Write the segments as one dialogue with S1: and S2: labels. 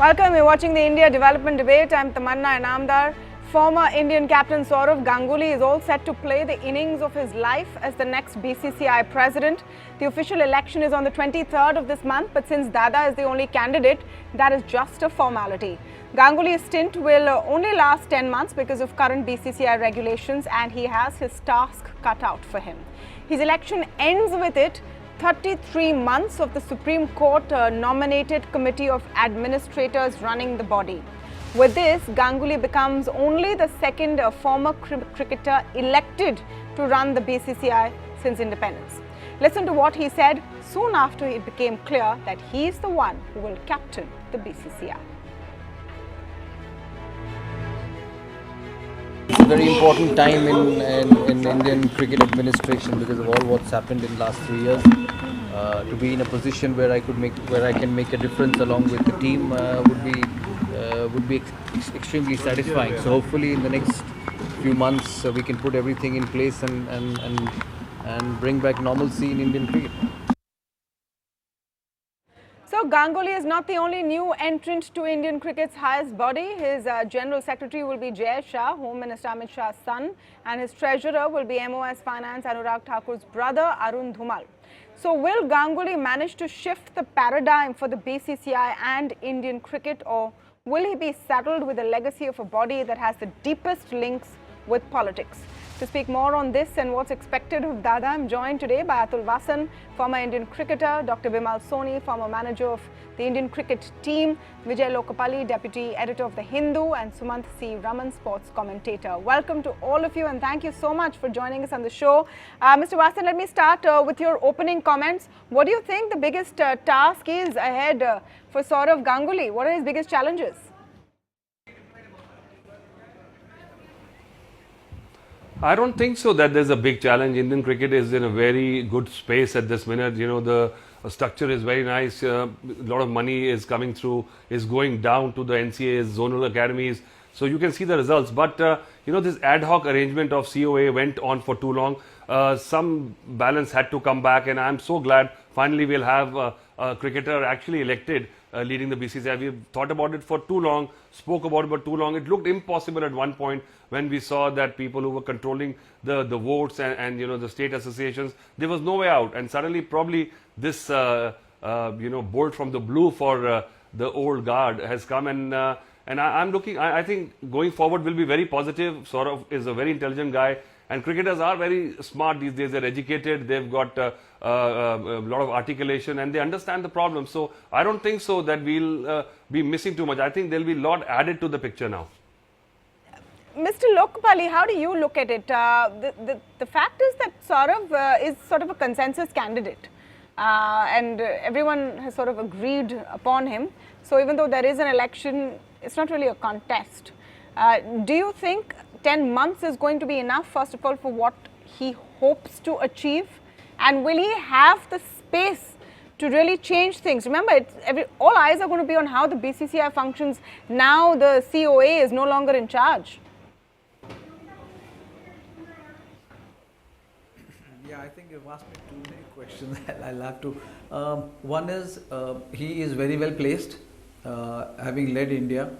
S1: Welcome, you're watching the India Development Debate. I'm Tamanna Inamdar. Former Indian captain Sourav Ganguly is all set to play the innings of his life as the next BCCI President. The official election is on the 23rd of this month, but since Dada is the only candidate, that is just a formality. Ganguly's stint will only last 10 months because of current BCCI regulations, and he has his task cut out for him. His election ends with it 33 months of the Supreme Court nominated committee of administrators running the body. With this, Ganguly becomes only the second former cricketer elected to run the BCCI since independence. Listen to what he said soon after it became clear that he is the one who will captain the BCCI.
S2: It's a very important time in Indian cricket administration because of all what's happened in the last 3 years. To be in a position where I can make a difference along with the team would be extremely satisfying. So hopefully in the next few months we can put everything in place and bring back normalcy in Indian cricket.
S1: So Ganguly is not the only new entrant to Indian cricket's highest body. His General Secretary will be Jai Shah, Home Minister Amit Shah's son, and his Treasurer will be MOS Finance Anurag Thakur's brother Arun Dhumal. So will Ganguly manage to shift the paradigm for the BCCI and Indian cricket, or will he be saddled with the legacy of a body that has the deepest links with politics? To speak more on this and what's expected of Dada, I'm joined today by Atul Vasan, former Indian cricketer, Dr. Bimal Soni, former manager of the Indian cricket team, Vijay Lokapalli, deputy editor of The Hindu, and Sumant C. Raman, sports commentator. Welcome to all of you and thank you so much for joining us on the show. Mr. Vasan, let me start with your opening comments. What do you think the biggest task is ahead for Sourav Ganguly? What are his biggest challenges?
S3: I don't think so that there's a big challenge. Indian cricket is in a very good space at this minute. You know, the structure is very nice. A lot of money is coming through, is going down to the NCAs, zonal academies. So you can see the results. But, you know, this ad hoc arrangement of COA went on for too long. Some balance had to come back, and I'm so glad finally we'll have a cricketer actually elected leading the BCCI. We've thought about it for too long, spoke about it for too long. It looked impossible at one point when we saw that people who were controlling the votes and you know, the state associations, there was no way out. And suddenly probably this you know, bolt from the blue for the old guard has come, and I think going forward will be very positive. Sourav is a very intelligent guy, and cricketers are very smart these days. They're educated, they've got a lot of articulation, and they understand the problem. So I don't think so that we'll be missing too much. I think there'll be a lot added to the picture now.
S1: Mr. Lokapalli, how do you look at it? The fact is that Sourav is sort of a consensus candidate, and everyone has sort of agreed upon him. So even though there is an election, it's not really a contest. Do you think 10 months is going to be enough, first of all, for what he hopes to achieve? And will he have the space to really change things? Remember, all eyes are going to be on how the BCCI functions now the COA is no longer in charge.
S4: Yeah, I think you've asked me too many questions. I'll have to. One is he is very well placed, having led India,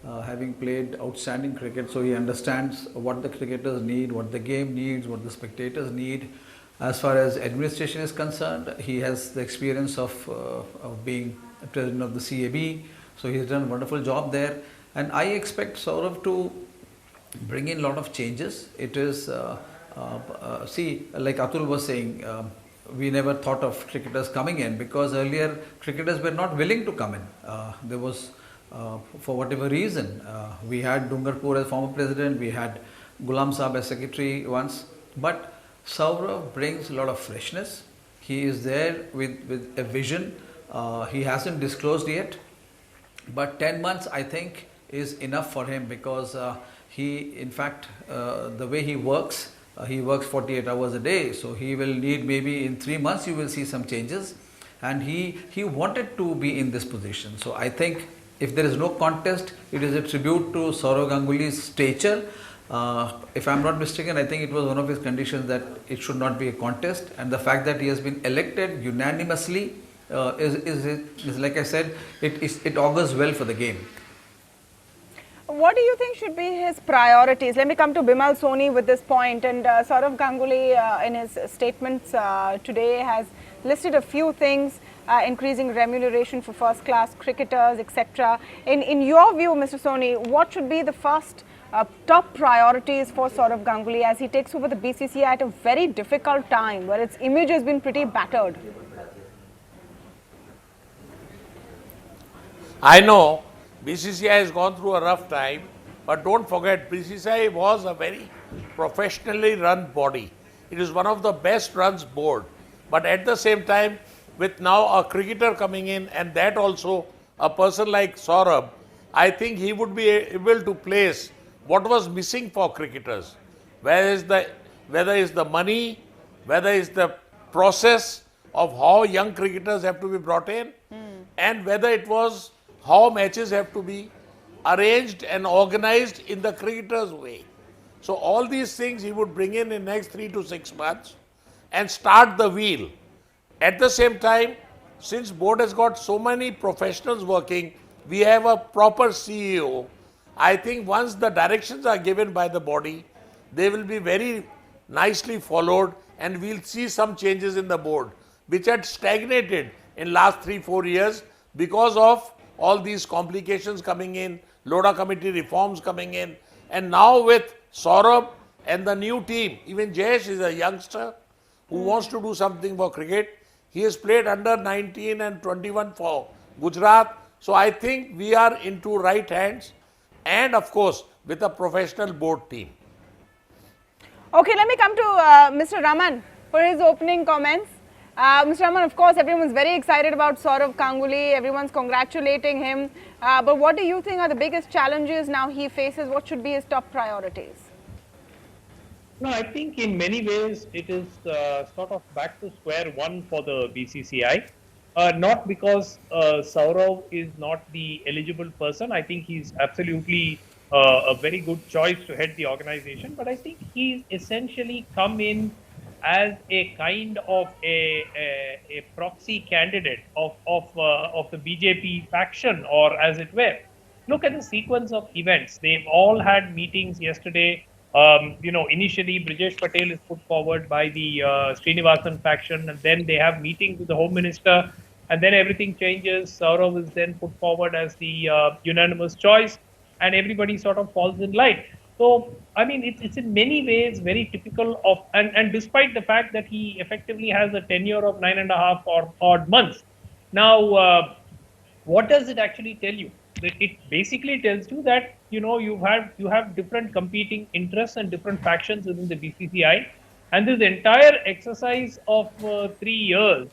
S4: having played outstanding cricket, so he understands what the cricketers need, what the game needs, what the spectators need. As far as administration is concerned, he has the experience of being president of the CAB, so he's done a wonderful job there. And I expect Sourav to bring in a lot of changes. It is, see, like Atul was saying, we never thought of cricketers coming in because earlier cricketers were not willing to come in. There was, for whatever reason, we had Dungarpur as former president, we had Ghulam Saab as secretary once, but Sourav brings a lot of freshness. He is there with a vision. He hasn't disclosed yet, but 10 months I think is enough for him because he, in fact, the way he works 48 hours a day, so he will need maybe in 3 months you will see some changes, and he wanted to be in this position. So I think if there is no contest, it is a tribute to Sourav Ganguly's stature. If I am not mistaken, I think it was one of his conditions that it should not be a contest, and the fact that he has been elected unanimously is like I said, it augurs well for the game.
S1: What do you think should be his priorities? Let me come to Bimal Soni with this point. And Sourav Ganguly, in his statements today, has listed a few things, increasing remuneration for first-class cricketers, etc. In your view, Mr. Soni, what should be the first top priorities for Sourav Ganguly as he takes over the BCCI at a very difficult time, where its image has been pretty battered?
S5: I know BCCI has gone through a rough time, but don't forget BCCI was a very professionally run body. It is one of the best runs board. But at the same time, with now a cricketer coming in and that also a person like Sourav, I think he would be able to place what was missing for cricketers. Whether it's the money, whether it's the process of how young cricketers have to be brought in, and whether it was how matches have to be arranged and organized in the cricketer's way. So all these things he would bring in next 3 to 6 months and start the wheel. At the same time, since board has got so many professionals working, we have a proper CEO. I think once the directions are given by the body, they will be very nicely followed and we'll see some changes in the board, which had stagnated in last 3-4 years because of all these complications coming in, Loda committee reforms coming in, and now with Sourav and the new team, even Jayesh is a youngster who wants to do something for cricket. He has played under 19 and 21 for Gujarat. So I think we are into right hands and of course with a professional board team.
S1: Okay, let me come to Mr. Raman for his opening comments. Mr. Raman, of course, everyone's very excited about Sourav Ganguly. Everyone's congratulating him. But what do you think are the biggest challenges now he faces? What should be his top priorities?
S6: No, I think in many ways it is sort of back to square one for the BCCI. Not because Sourav is not the eligible person. I think he's absolutely a very good choice to head the organization. But I think he's essentially come in as a kind of a proxy candidate of the BJP faction, or as it were. Look at the sequence of events. They've all had meetings yesterday. Initially Brijesh Patel is put forward by the Srinivasan faction, and then they have meetings with the Home Minister, and then everything changes. Sourav is then put forward as the unanimous choice, and everybody sort of falls in line. So, I mean, it's in many ways very typical of, and despite the fact that he effectively has a tenure of 9.5 or odd months. Now, what does it actually tell you? It basically tells you that, you have different competing interests and different factions within the BCCI, and this entire exercise of 3 years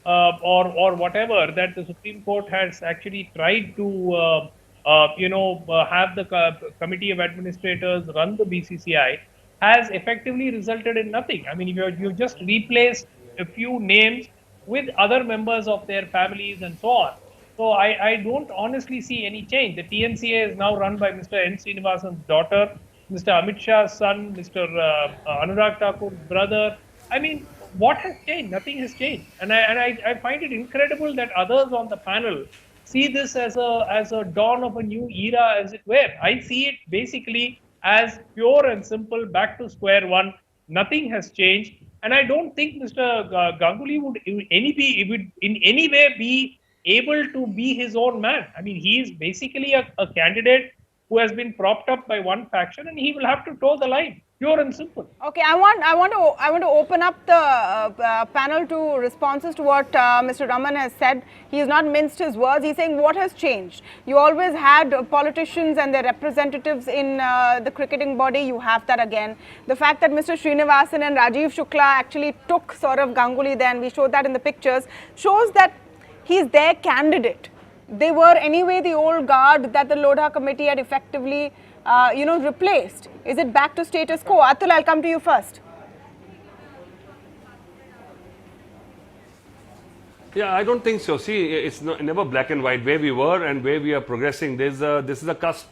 S6: or whatever that the Supreme Court has actually tried to have the committee of administrators run the BCCI has effectively resulted in nothing. I mean, you just replaced a few names with other members of their families and so on. So I don't honestly see any change. The TNCA is now run by Mr. N. Srinivasan's daughter, Mr. Amit Shah's son, Mr. Anurag Thakur's brother. I mean, what has changed? Nothing has changed. And I find it incredible that others on the panel see this as a dawn of a new era, as it were. I see it basically as pure and simple, back to square one. Nothing has changed, and I don't think Mr. Ganguly would in any way be able to be his own man. I mean, he is basically a candidate who has been propped up by one faction, and he will have to toe the line. Pure and simple.
S1: Okay, I want to open up the panel to responses to what Mr. Raman has said. He has not minced his words. He's saying what has changed. You always had politicians and their representatives in the cricketing body. You have that again. The fact that Mr. Srinivasan and Rajiv Shukla actually took Sourav Ganguly then, we showed that in the pictures, shows that he's their candidate. They were anyway the old guard that the Lodha committee had effectively replaced. Is it back to status quo? Atul, I'll come to you first.
S3: Yeah, I don't think so. See, it's never black and white. Where we were and where we are progressing, this is a cusp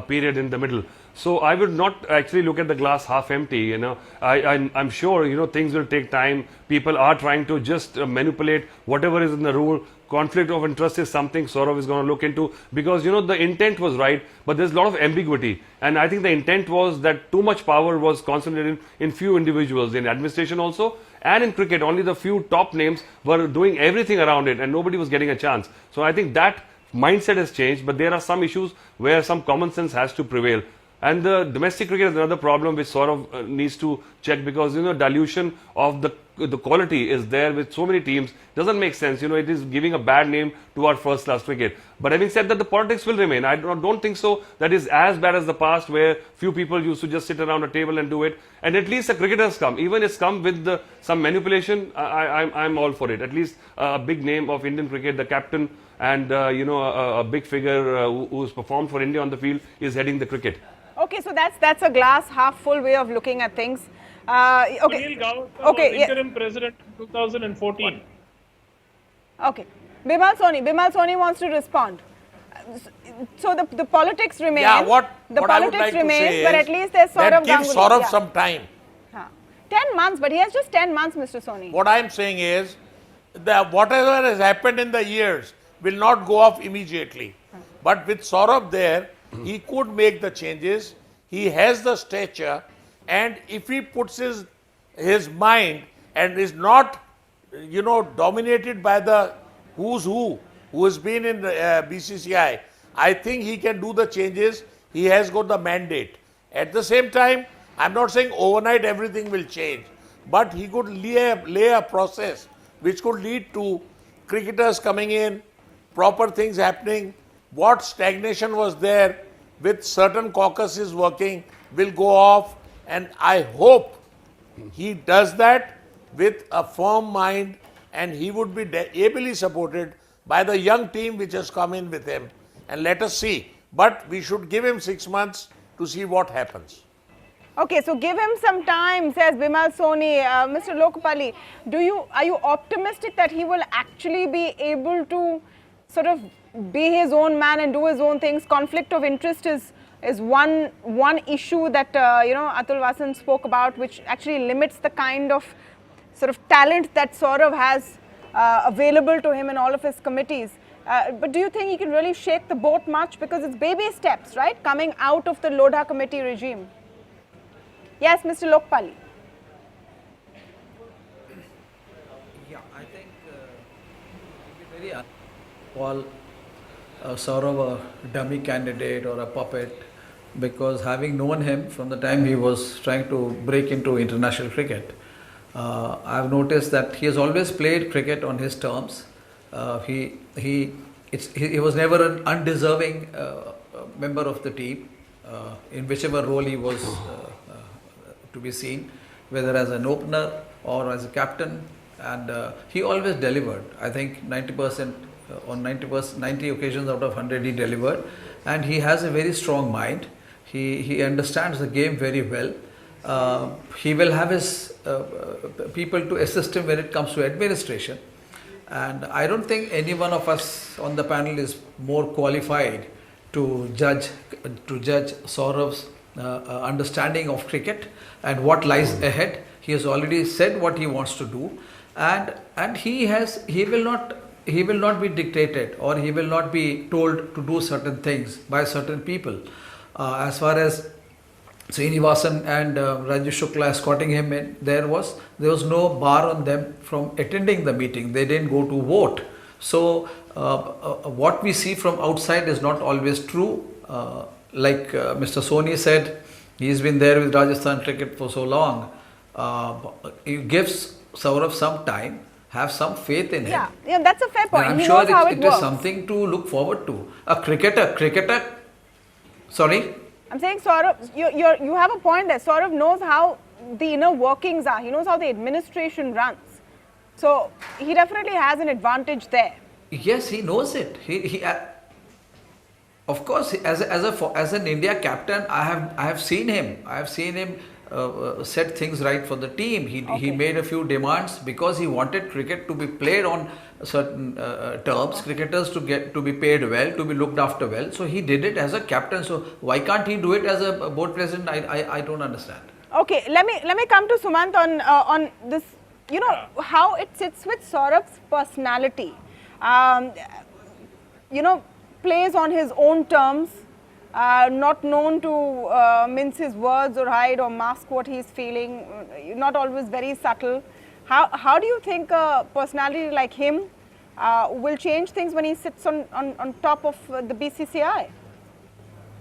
S3: period in the middle. So I would not actually look at the glass half empty. I'm sure things will take time. People are trying to just manipulate whatever is in the rule. Conflict of interest is something Sourav is going to look into, because the intent was right, but there's a lot of ambiguity, and I think the intent was that too much power was concentrated in few individuals, in administration also, and in cricket only the few top names were doing everything around it and nobody was getting a chance. So I think that mindset has changed, but there are some issues where some common sense has to prevail. And the domestic cricket is another problem which Sourav needs to check, because dilution of the quality is there with so many teams. Doesn't make sense. It is giving a bad name to our first class cricket. But having said that, the politics will remain. I don't think so that is as bad as the past, where few people used to just sit around a table and do it. And at least the cricket has come. Even it's come with some manipulation. I'm all for it. At least a big name of Indian cricket, the captain, and a big figure who's performed for India on the field is heading the cricket.
S1: Okay, so that's a glass half full way of looking at things. Okay.
S6: Sunil Gavaskar was interim president in 2014.
S1: Okay. Bimal Soni wants to respond. So the politics remains.
S5: Yeah, what
S1: the
S5: I would
S1: politics
S5: like to
S1: remains,
S5: say
S1: but
S5: is
S1: at least there's
S5: that
S1: Sourav
S5: give
S1: Ganguly.
S5: Sourav some time.
S1: 10 months, but he has just 10 months, Mr. Soni.
S5: What I am saying is that whatever has happened in the years will not go off immediately. But with Sourav there, he could make the changes. He has the stature, and if he puts his mind and is not, dominated by the who's who has been in the BCCI, I think he can do the changes. He has got the mandate. At the same time, I'm not saying overnight everything will change, but he could lay a process which could lead to cricketers coming in, proper things happening. What stagnation was there with certain caucuses working will go off, and I hope he does that with a firm mind, and he would be ably supported by the young team which has come in with him, and let us see. But we should give him 6 months to see what happens.
S1: Okay, so give him some time, says Bimal Soni. Mr. Lokapali, are you optimistic that he will actually be able to sort of be his own man and do his own things? Conflict of interest is one issue that Atul Vasan spoke about, which actually limits the kind of sort of talent that Sourav has available to him in all of his committees. But do you think he can really shake the boat much, because it's baby steps, right, coming out of the Lodha committee regime? Yes, Mr. Lokapali.
S4: Yeah, I think it will be very call Sourav a dummy candidate or a puppet, because having known him from the time he was trying to break into international cricket, I've noticed that he has always played cricket on his terms. He was never an undeserving member of the team, in whichever role he was to be seen, whether as an opener or as a captain, and he always delivered. I think 90% on 90 occasions out of 100 he delivered, and he has a very strong mind. He understands the game very well. He will have his people to assist him when it comes to administration, and I don't think any one of us on the panel is more qualified to judge Sourav's understanding of cricket and what lies ahead. He has already said what he wants to do, and he will not be dictated, or he will not be told to do certain things by certain people. As far as Srinivasan and Rajesh Shukla escorting him in, there was no bar on them from attending the meeting. They didn't go to vote. So what we see from outside is not always true. Like Mr. Soni said, he's been there with Rajasthan cricket for so long. It gives Sourav some time. Have some faith in him.
S1: Yeah, that's a fair point.
S4: And I'm
S1: he
S4: sure
S1: knows how
S4: it
S1: works.
S4: is something to look forward to. A cricketer. Sorry.
S1: I'm saying Sourav, you have a point there. Sourav knows how the inner workings are. He knows how the administration runs. So he definitely has an advantage there.
S4: Yes, he knows it. He of course, as an India captain, I have seen him. I have seen him set things right for the team. He made a few demands because he wanted cricket to be played on certain terms, cricketers to be paid well, to be looked after well. So he did it as a captain. So why can't he do it as a board president? I don't understand.
S1: Okay, let me come to Sumant on this. You know how it sits with Saurav's personality. You know, plays on his own terms, not known to mince his words or hide or mask what he's feeling, not always very subtle. How do you think a personality like him will change things when he sits on top of the BCCI?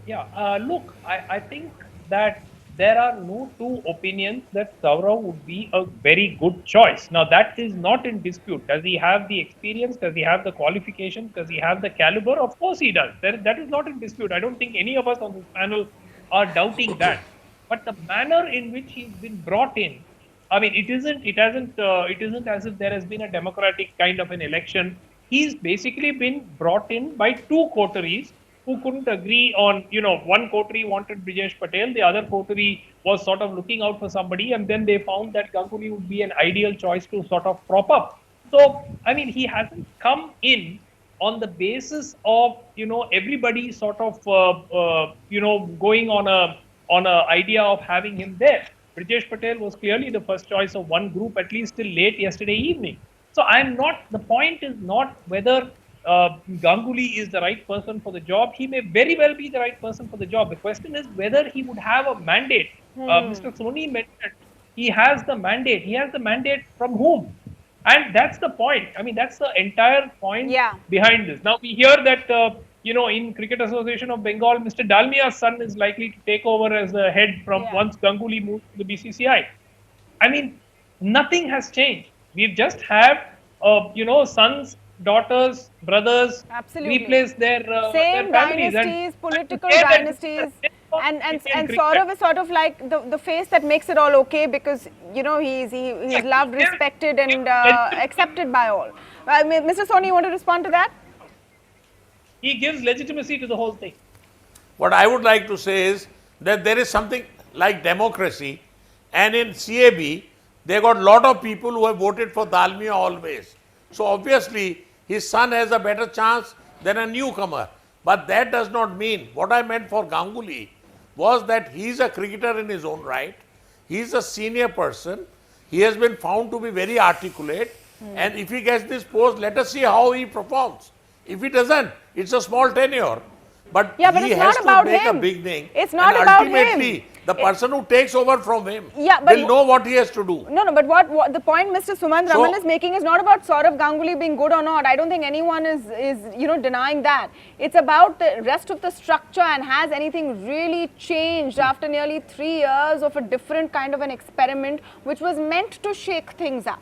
S6: Yeah, look, I think that there are no two opinions that Sourav would be a very good choice. Now, that is not in dispute. Does he have the experience? Does he have the qualifications? Does he have the caliber? Of course he does. That is not in dispute. I don't think any of us on this panel are doubting that. But the manner in which he's been brought in, I mean, it isn't as if there has been a democratic kind of an election. He's basically been brought in by two coteries who couldn't agree on, one coterie wanted Brijesh Patel, the other coterie was sort of looking out for somebody, and then they found that Ganguly would be an ideal choice to sort of prop up. So, I mean, he hasn't come in on the basis of, everybody sort of, going on a idea of having him there. Brijesh Patel was clearly the first choice of one group, at least till late yesterday evening. So the point is not whether Ganguly is the right person for the job. He may very well be the right person for the job. The question is whether he would have a mandate. Mr. Soni mentioned he has the mandate. He has the mandate from whom? And that's the point. I mean, that's the entire point behind this. Now, we hear that, in Cricket Association of Bengal, Mr. Dalmia's son is likely to take over as the head from once Ganguly moves to the BCCI. I mean, nothing has changed. We've just had, sons, daughters, brothers replace their
S1: same
S6: families
S1: dynasties, political dynasties, and Sourav is sort of like the face that makes it all okay because he's loved, respected, and accepted by all. Mr. Soni, you want to respond to that?
S6: He gives legitimacy to the whole thing.
S5: What I would like to say is that there is something like democracy, and in CAB, they got a lot of people who have voted for Dalmia always. So obviously, his son has a better chance than a newcomer. But that does not mean, what I meant for Ganguly was that he's a cricketer in his own right. He's a senior person. He has been found to be very articulate. And if he gets this post, let us see how he performs. If he doesn't, it's a small tenure. But he has to make a big name.
S1: It's not about him.
S5: Ultimately, the person who takes over from him will know what he has to do.
S1: No, but what the point Mr. Sumant Raman is making is not about Sourav Ganguly being good or not. I don't think anyone is denying that. It's about the rest of the structure, and has anything really changed after nearly 3 years of a different kind of an experiment which was meant to shake things up,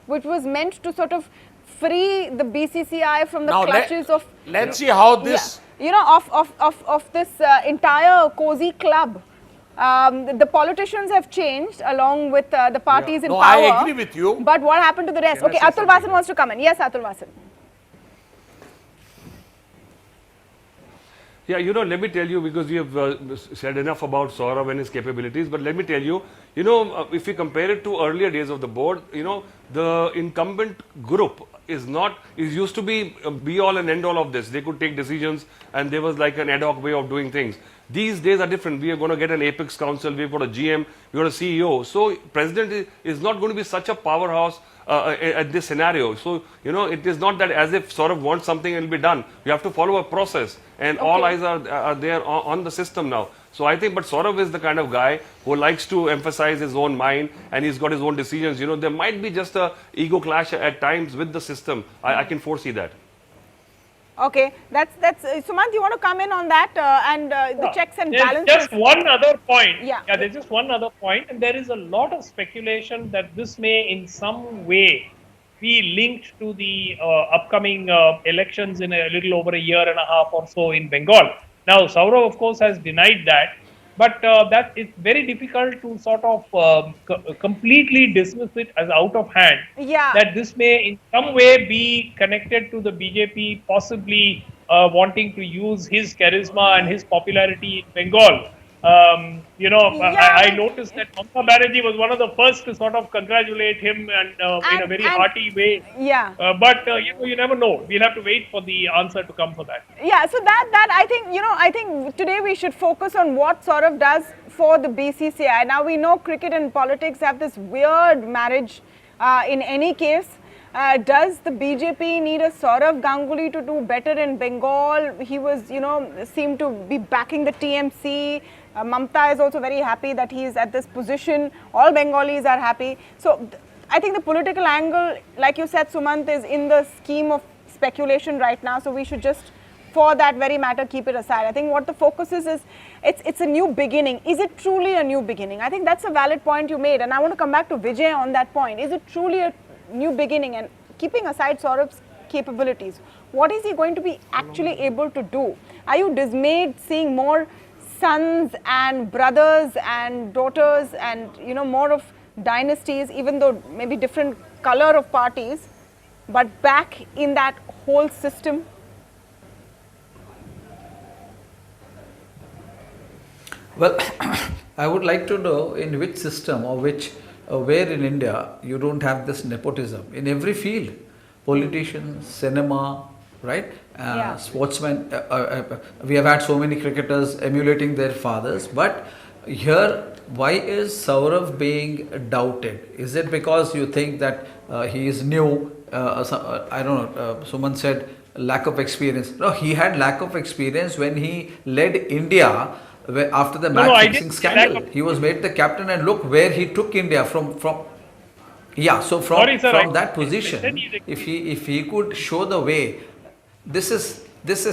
S1: which was meant to sort of free the BCCI from the clutches of...
S5: Let's see how this...
S1: of this entire cozy club. The politicians have changed along with the parties in power.
S5: I agree with you.
S1: But what happened to the rest? Okay, Atul Vasan wants to come in. Yes, Atul Vasan.
S3: Yeah, let me tell you, because we have said enough about Sourav and his capabilities, but let me tell you, if we compare it to earlier days of the board, the incumbent group is used to be all and end all of this. They could take decisions, and there was like an ad hoc way of doing things. These days are different. We are going to get an apex council, we've got a GM, we've got a CEO. So president is not going to be such a powerhouse at this scenario. So, it is not that as if Sourav wants something, it will be done. You have to follow a process, and all eyes are there on the system now. So I think, but Sourav is the kind of guy who likes to emphasize his own mind, and he's got his own decisions. There might be just a ego clash at times with the system. I can foresee that.
S1: Okay, that's Sumant, you want to come in on that and the checks and balances?
S6: There's just one other point. There's just one other point, and there is a lot of speculation that this may in some way be linked to the upcoming elections in a little over a year and a half or so in Bengal. Now, Sourav, of course, has denied that, but that it's very difficult to sort of completely dismiss it as out of hand. That this may in some way be connected to the BJP possibly wanting to use his charisma and his popularity in Bengal I noticed that Mamata Banerjee was one of the first to sort of congratulate him and in a very hearty way.
S1: Yeah.
S6: But you never know. We'll have to wait for the answer to come for that.
S1: Yeah, so that I think, I think today we should focus on what Sourav does for the BCCI. Now we know cricket and politics have this weird marriage in any case. Does the BJP need a Sourav Ganguly to do better in Bengal? He was, seemed to be backing the TMC. Mamata is also very happy that he is at this position. All Bengalis are happy. So I think the political angle, like you said, Sumant, is in the scheme of speculation right now. So we should just, for that very matter, keep it aside. I think what the focus is it's a new beginning. Is it truly a new beginning? I think that's a valid point you made. And I want to come back to Vijay on that point. Is it truly a new beginning? And keeping aside Saurav's capabilities, what is he going to be actually able to do? Are you dismayed seeing more sons and brothers and daughters and more of dynasties, even though maybe different color of parties, but back in that whole system?
S4: Well, I would like to know in which system or where in India you don't have this nepotism in every field, politicians, cinema, right? Sportsmen. We have had so many cricketers emulating their fathers, but here, why is Sourav being doubted? Is it because you think that he is new? I don't know. Suman said lack of experience. No, he had lack of experience when he led India after the match fixing scandal. He was made the captain, and look where he took India from. Yeah, so from that position, if he could show the way, this is just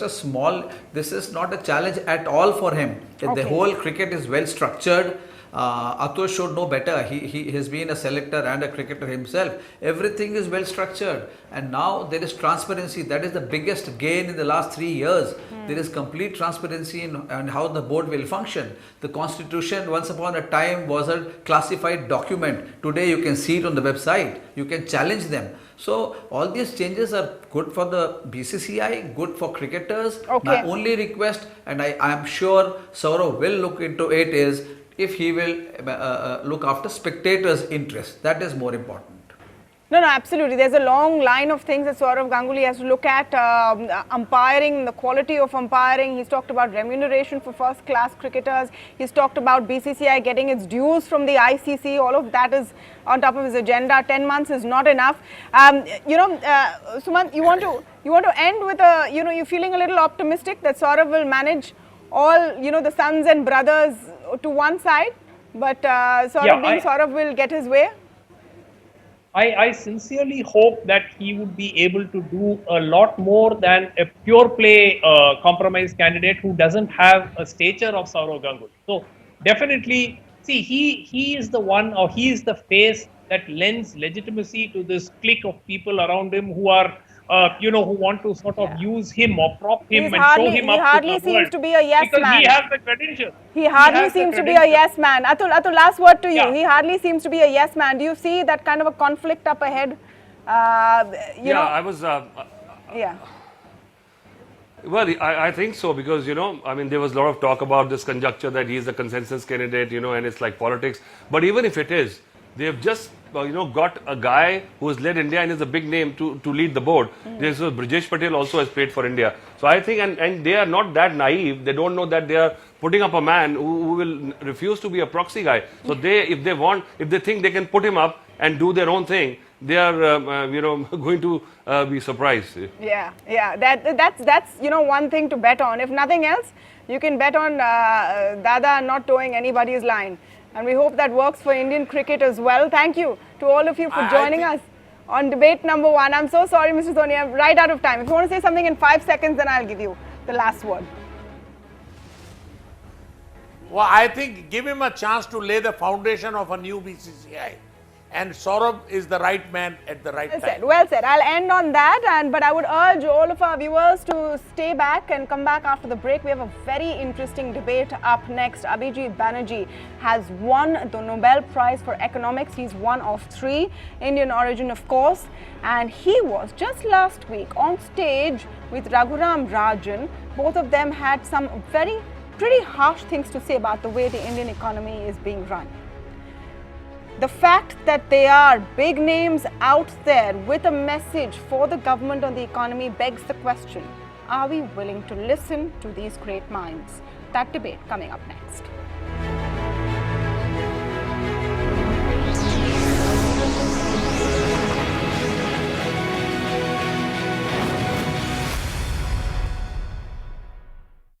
S4: a small. This is not a challenge at all for him. The whole cricket is well structured. Atul should know better. He has been a selector and a cricketer himself. Everything is well structured, and now there is transparency. That is the biggest gain in the last 3 years. There is complete transparency in how the board will function. The constitution once upon a time was a classified document. Today you can see it on the website. You can challenge them. So all these changes are good for the BCCI, good for cricketers. My only request, and I am sure Sourav will look into it, is if he will look after spectators' interest. That is more important.
S1: No, absolutely. There's a long line of things that Sourav Ganguly has to look at. Umpiring, the quality of umpiring. He's talked about remuneration for first-class cricketers. He's talked about BCCI getting its dues from the ICC. All of that is on top of his agenda. 10 months is not enough. Sumant, you want to end with you're feeling a little optimistic that Sourav will manage all, the sons and brothers to one side, but Sourav will get his way?
S6: I sincerely hope that he would be able to do a lot more than a pure play compromise candidate who doesn't have a stature of Sourav Ganguly. So definitely, see, he is the one, or he is the face that lends legitimacy to this clique of people around him who are who want to sort of use him or prop him and show him up to the world. He hardly
S1: seems to be a yes
S6: because
S1: man.
S6: He has the credentials.
S1: He hardly seems to be a yes man. Atul, last word to you. Yeah. He hardly seems to be a yes man. Do you see that kind of a conflict up ahead?
S3: I was... Well, I think so, because, there was a lot of talk about this conjecture that he is a consensus candidate, and it's like politics. But even if it is, they have just, got a guy who has led India and is a big name to lead the board. There's Brijesh Patel also has played for India. So I think, and they are not that naive. They don't know that they are putting up a man who will refuse to be a proxy guy. So if they think they can put him up and do their own thing, they are, going to be surprised.
S1: Yeah. That's one thing to bet on. If nothing else, you can bet on Dada not towing anybody's line. And we hope that works for Indian cricket as well. Thank you to all of you for joining us on debate number 1. I'm so sorry, Mr. Soni, I'm right out of time. If you want to say something in 5 seconds, then I'll give you the last word.
S5: Well, I think give him a chance to lay the foundation of a new BCCI. And Sourav is the right man at the right time.
S1: Well said. I'll end on that, but I would urge all of our viewers to stay back and come back after the break. We have a very interesting debate up next. Abhijit Banerjee has won the Nobel Prize for Economics. He's one of 3, Indian origin of course, and he was just last week on stage with Raghuram Rajan. Both of them had some very pretty harsh things to say about the way the Indian economy is being run. The fact that there are big names out there with a message for the government on the economy begs the question, are we willing to listen to these great minds? That debate coming up next.